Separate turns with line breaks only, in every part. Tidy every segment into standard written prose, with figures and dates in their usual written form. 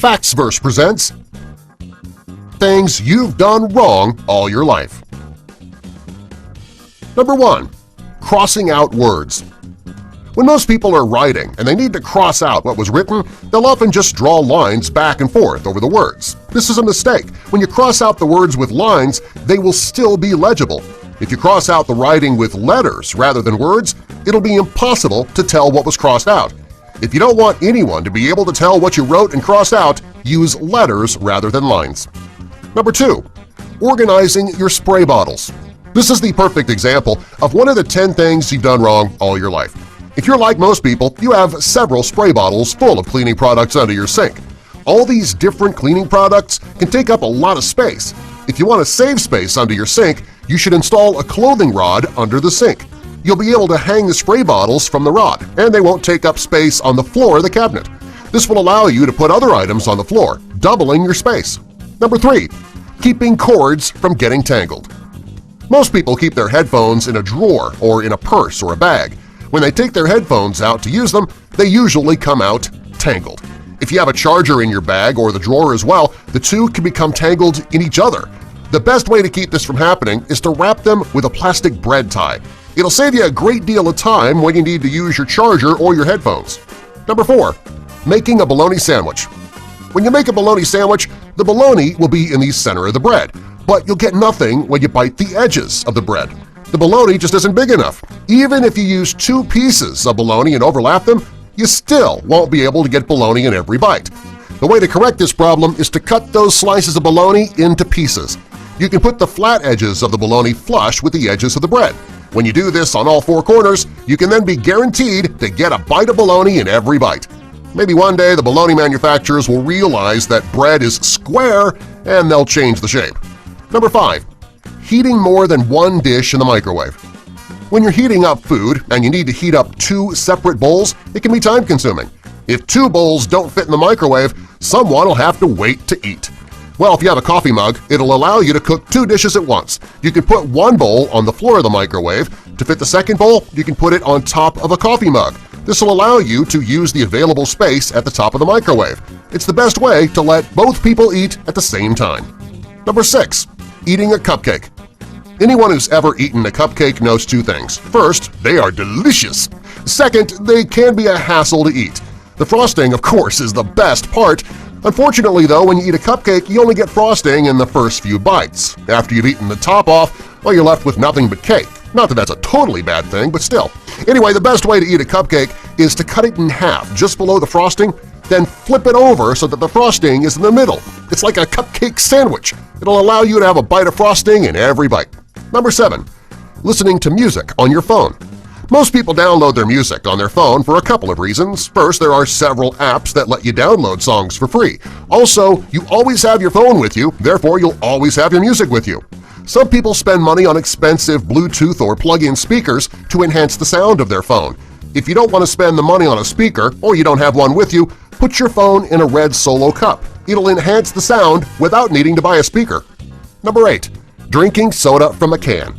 Factsverse presents Things You've Done Wrong All Your Life. Number 1. Crossing out words. When most people are writing and they need to cross out what was written, they'll often just draw lines back and forth over the words. This is a mistake. When you cross out the words with lines, they will still be legible. If you cross out the writing with letters rather than words, it'll be impossible to tell what was crossed out. If you don't want anyone to be able to tell what you wrote and crossed out, use letters rather than lines. Number 2. Organizing your spray bottles. This is the perfect example of one of the 10 things you've done wrong all your life. If you're like most people, you have several spray bottles full of cleaning products under your sink. All these different cleaning products can take up a lot of space. If you want to save space under your sink, you should install a clothing rod under the sink. You'll be able to hang the spray bottles from the rod, and they won't take up space on the floor of the cabinet. This will allow you to put other items on the floor, doubling your space. Number 3. Keeping cords from getting tangled. Most people keep their headphones in a drawer or in a purse or a bag. When they take their headphones out to use them, they usually come out tangled. If you have a charger in your bag or the drawer as well, the two can become tangled in each other. The best way to keep this from happening is to wrap them with a plastic bread tie. It'll save you a great deal of time when you need to use your charger or your headphones. Number 4. Making a bologna sandwich. When you make a bologna sandwich, the bologna will be in the center of the bread, but you'll get nothing when you bite the edges of the bread. The bologna just isn't big enough. Even if you use 2 pieces of bologna and overlap them, you still won't be able to get bologna in every bite. The way to correct this problem is to cut those slices of bologna into pieces. You can put the flat edges of the bologna flush with the edges of the bread. When you do this on all 4 corners, you can then be guaranteed to get a bite of bologna in every bite. Maybe one day the bologna manufacturers will realize that bread is square and they'll change the shape. Number 5. Heating more than 1 dish in the microwave. When you're heating up food and you need to heat up 2 separate bowls, it can be time-consuming. If 2 bowls don't fit in the microwave, someone will have to wait to eat. Well, if you have a coffee mug, it'll allow you to cook 2 dishes at once. You can put 1 bowl on the floor of the microwave. To fit the second bowl, you can put it on top of a coffee mug. This will allow you to use the available space at the top of the microwave. It's the best way to let both people eat at the same time. Number 6. Eating a cupcake. Anyone who's ever eaten a cupcake knows 2 things. First, they are delicious. Second, they can be a hassle to eat. The frosting, of course, is the best part. Unfortunately, though, when you eat a cupcake, you only get frosting in the first few bites. After you've eaten the top off, well, you're left with nothing but cake. Not that that's a totally bad thing, but still. Anyway, the best way to eat a cupcake is to cut it in half just below the frosting, then flip it over so that the frosting is in the middle. It's like a cupcake sandwich. It'll allow you to have a bite of frosting in every bite. Number 7. Listening to music on your phone. Most people download their music on their phone for a couple of reasons. First, there are several apps that let you download songs for free. Also, you always have your phone with you, therefore you'll always have your music with you. Some people spend money on expensive Bluetooth or plug-in speakers to enhance the sound of their phone. If you don't want to spend the money on a speaker or you don't have one with you, put your phone in a red Solo cup. It'll enhance the sound without needing to buy a speaker. Number 8. Drinking soda from a can.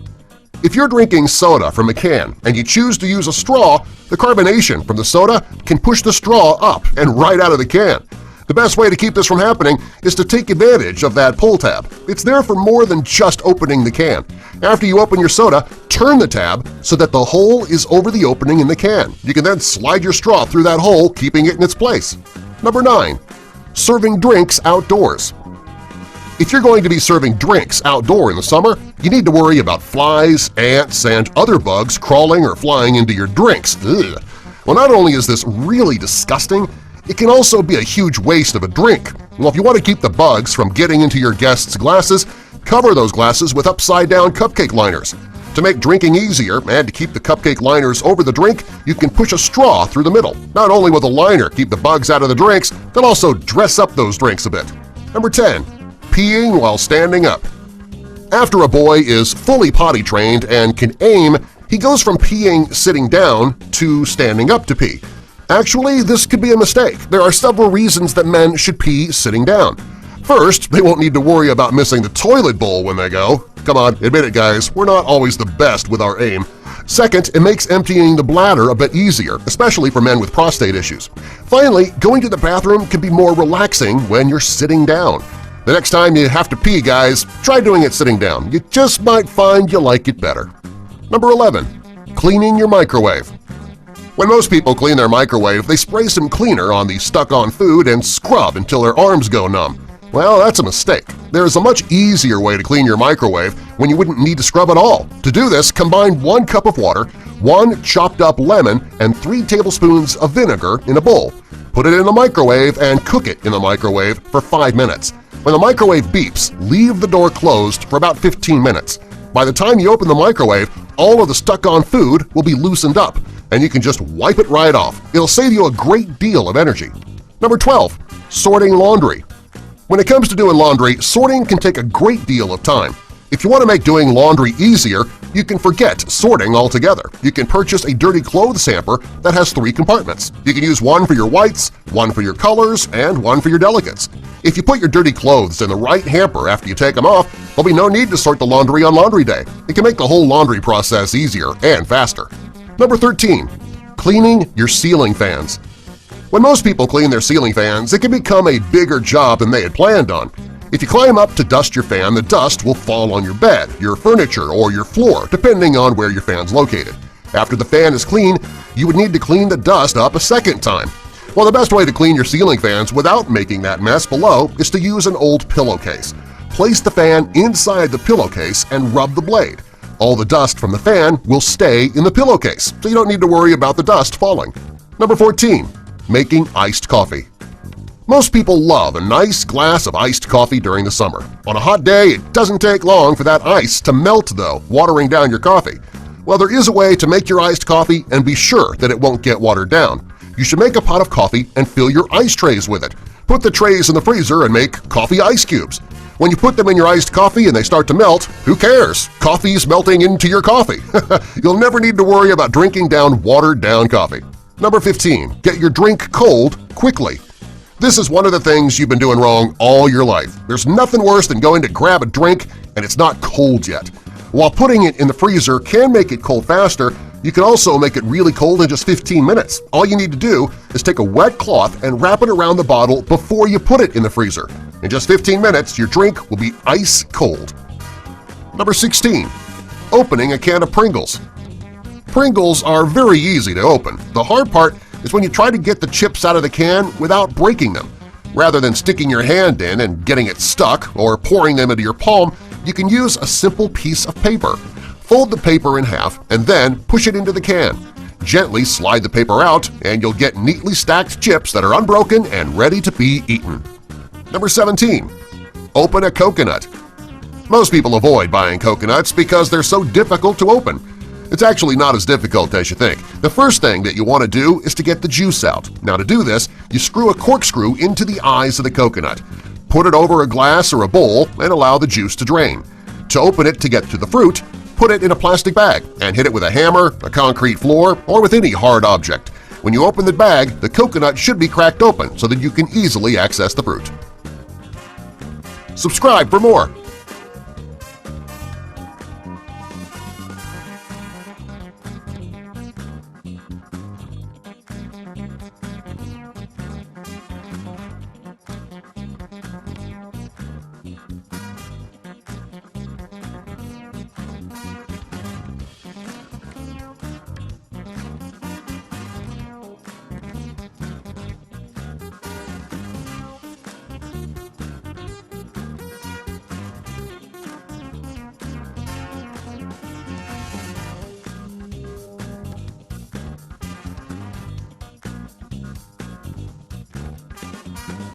If you're drinking soda from a can and you choose to use a straw, the carbonation from the soda can push the straw up and right out of the can. The best way to keep this from happening is to take advantage of that pull tab. It's there for more than just opening the can. After you open your soda, turn the tab so that the hole is over the opening in the can. You can then slide your straw through that hole, keeping it in its place. Number 9. Serving drinks outdoors. If you're going to be serving drinks outdoor in the summer, you need to worry about flies, ants, and other bugs crawling or flying into your drinks. Ugh. Well, not only is this really disgusting, it can also be a huge waste of a drink. Well, if you want to keep the bugs from getting into your guests' glasses, cover those glasses with upside-down cupcake liners. To make drinking easier and to keep the cupcake liners over the drink, you can push a straw through the middle. Not only will the liner keep the bugs out of the drinks, they'll also dress up those drinks a bit. Number 10. Peeing while standing up. After a boy is fully potty trained and can aim, he goes from peeing sitting down to standing up to pee. Actually, this could be a mistake. There are several reasons that men should pee sitting down. First, they won't need to worry about missing the toilet bowl when they go. Come on, admit it guys, we're not always the best with our aim. Second, it makes emptying the bladder a bit easier, especially for men with prostate issues. Finally, going to the bathroom can be more relaxing when you're sitting down. The next time you have to pee, guys, try doing it sitting down. You just might find you like it better. Number 11. Cleaning your microwave. When most people clean their microwave, they spray some cleaner on the stuck-on food and scrub until their arms go numb. Well, that's a mistake. There is a much easier way to clean your microwave when you wouldn't need to scrub at all. To do this, combine 1 cup of water, 1 chopped-up lemon, and 3 tablespoons of vinegar in a bowl. Put it in the microwave and cook it in the microwave for 5 minutes. When the microwave beeps, leave the door closed for about 15 minutes. By the time you open the microwave, all of the stuck-on food will be loosened up, and you can just wipe it right off. It'll save you a great deal of energy. Number 12. Sorting laundry. When it comes to doing laundry, sorting can take a great deal of time. If you want to make doing laundry easier, you can forget sorting altogether. You can purchase a dirty clothes hamper that has 3 compartments. You can use one for your whites, one for your colors, and one for your delicates. If you put your dirty clothes in the right hamper after you take them off, there'll be no need to sort the laundry on laundry day. It can make the whole laundry process easier and faster. Number 13. Cleaning your ceiling fans. When most people clean their ceiling fans, it can become a bigger job than they had planned on. If you climb up to dust your fan, the dust will fall on your bed, your furniture, or your floor, depending on where your fan's located. After the fan is clean, you would need to clean the dust up a second time. Well, the best way to clean your ceiling fans without making that mess below is to use an old pillowcase. Place the fan inside the pillowcase and rub the blade. All the dust from the fan will stay in the pillowcase, so you don't need to worry about the dust falling. Number 14. Making iced coffee. Most people love a nice glass of iced coffee during the summer. On a hot day, it doesn't take long for that ice to melt, though, watering down your coffee. Well, there is a way to make your iced coffee and be sure that it won't get watered down. You should make a pot of coffee and fill your ice trays with it. Put the trays in the freezer and make coffee ice cubes. When you put them in your iced coffee and they start to melt, who cares? Coffee's melting into your coffee. You'll never need to worry about drinking down watered-down coffee. Number 15. Get your drink cold quickly. This is one of the things you've been doing wrong all your life. There's nothing worse than going to grab a drink and it's not cold yet. While putting it in the freezer can make it cold faster, you can also make it really cold in just 15 minutes. All you need to do is take a wet cloth and wrap it around the bottle before you put it in the freezer. In just 15 minutes, your drink will be ice cold. Number 16. Opening a can of Pringles. Pringles are very easy to open. The hard part is when you try to get the chips out of the can without breaking them. Rather than sticking your hand in and getting it stuck or pouring them into your palm, you can use a simple piece of paper. Fold the paper in half and then push it into the can. Gently slide the paper out and you'll get neatly stacked chips that are unbroken and ready to be eaten. Number 17. Open a coconut. Most people avoid buying coconuts because they're so difficult to open. It's actually not as difficult as you think. The first thing that you want to do is to get the juice out. Now to do this, you screw a corkscrew into the eyes of the coconut. Put it over a glass or a bowl and allow the juice to drain. To open it to get to the fruit, put it in a plastic bag and hit it with a hammer, a concrete floor, or with any hard object. When you open the bag, the coconut should be cracked open so that you can easily access the fruit. Subscribe for more!